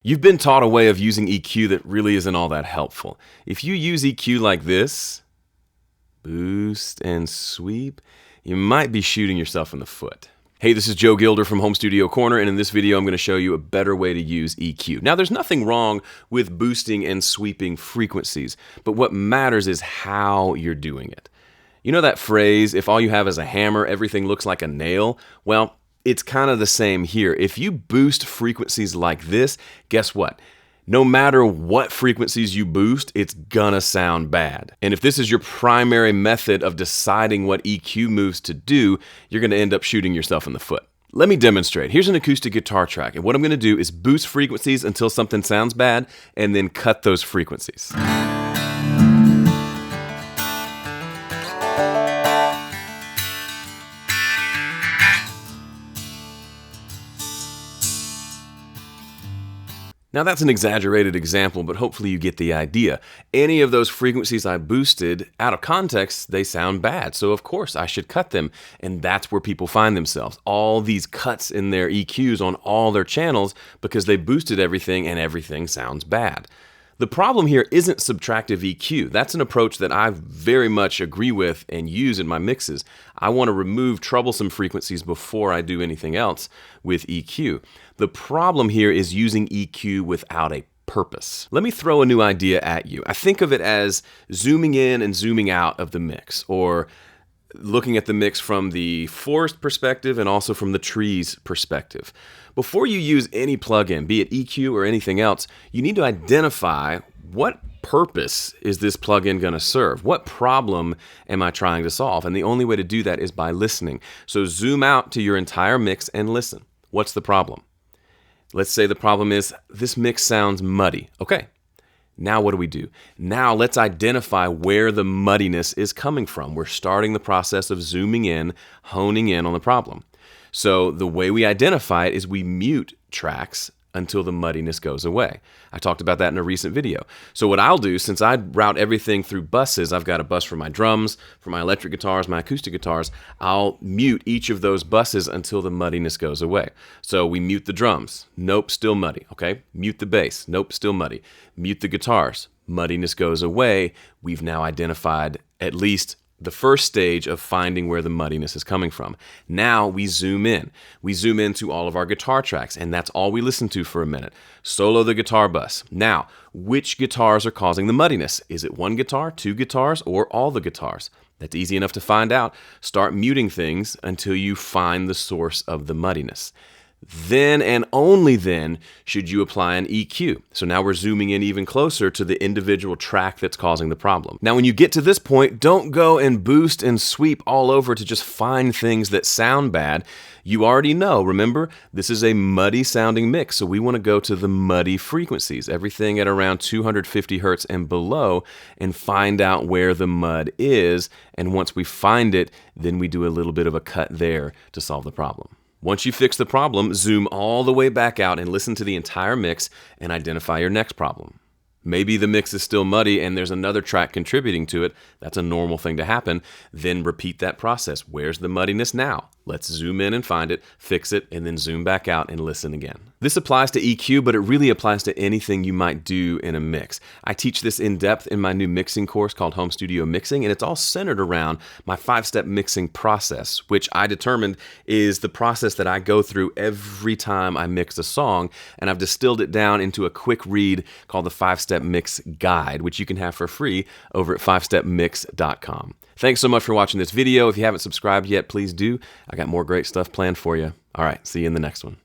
You've been taught a way of using EQ that really isn't all that helpful. If you use EQ like this, boost and sweep, you might be shooting yourself in the foot. Hey, this is Joe Gilder from Home Studio Corner, and in this video I'm going to show you a better way to use EQ. Now, there's nothing wrong with boosting and sweeping frequencies, but what matters is how you're doing it. You know that phrase, if all you have is a hammer, everything looks like a nail? Well, it's kind of the same here. If you boost frequencies like this, guess what? No matter what frequencies you boost, it's gonna sound bad. And if this is your primary method of deciding what EQ moves to do, you're gonna end up shooting yourself in the foot. Let me demonstrate. Here's an acoustic guitar track, and what I'm gonna do is boost frequencies until something sounds bad, and then cut those frequencies. Now that's an exaggerated example, but hopefully you get the idea. Any of those frequencies I boosted, out of context, they sound bad. So of course I should cut them. And that's where people find themselves. All these cuts in their EQs on all their channels because they boosted everything and everything sounds bad. The problem here isn't subtractive EQ. That's an approach that I very much agree with and use in my mixes. I want to remove troublesome frequencies before I do anything else with EQ. The problem here is using EQ without a purpose. Let me throw a new idea at you. I think of it as zooming in and zooming out of the mix, or looking at the mix from the forest perspective and also from the trees perspective. Before you use any plugin, be it EQ or anything else, you need to identify what purpose is this plugin going to serve? What problem am I trying to solve? And the only way to do that is by listening. So zoom out to your entire mix and listen. What's the problem? Let's say the problem is this mix sounds muddy. Okay. Now what do? Now let's identify where the muddiness is coming from. We're starting the process of zooming in, honing in on the problem. So the way we identify it is we mute tracks until the muddiness goes away. I talked about that in a recent video. So what I'll do, since I route everything through buses, I've got a bus for my drums, for my electric guitars, my acoustic guitars, I'll mute each of those buses until the muddiness goes away. So we mute the drums, nope, still muddy, okay? Mute the bass, nope, still muddy. Mute the guitars, muddiness goes away. We've now identified at least the first stage of finding where the muddiness is coming from. Now we zoom in. We zoom into all of our guitar tracks, and that's all we listen to for a minute. Solo the guitar bus. Now, which guitars are causing the muddiness? Is it one guitar, two guitars, or all the guitars? That's easy enough to find out. Start muting things until you find the source of the muddiness. Then and only then should you apply an EQ. So now we're zooming in even closer to the individual track that's causing the problem. Now when you get to this point, don't go and boost and sweep all over to just find things that sound bad. You already know, remember, this is a muddy sounding mix, so we want to go to the muddy frequencies, everything at around 250 hertz and below, and find out where the mud is. And once we find it, then we do a little bit of a cut there to solve the problem. Once you fix the problem, zoom all the way back out and listen to the entire mix and identify your next problem. Maybe the mix is still muddy and there's another track contributing to it. That's a normal thing to happen. Then repeat that process. Where's the muddiness now? Let's zoom in and find it, fix it, and then zoom back out and listen again. This applies to EQ, but it really applies to anything you might do in a mix. I teach this in depth in my new mixing course called Home Studio Mixing, and it's all centered around my 5-step mixing process, which I determined is the process that I go through every time I mix a song, and I've distilled it down into a quick read called the 5-Step Mix Guide, which you can have for free over at 5stepmix.com. Thanks so much for watching this video. If you haven't subscribed yet, please do. I got more great stuff planned for you. All right, see you in the next one.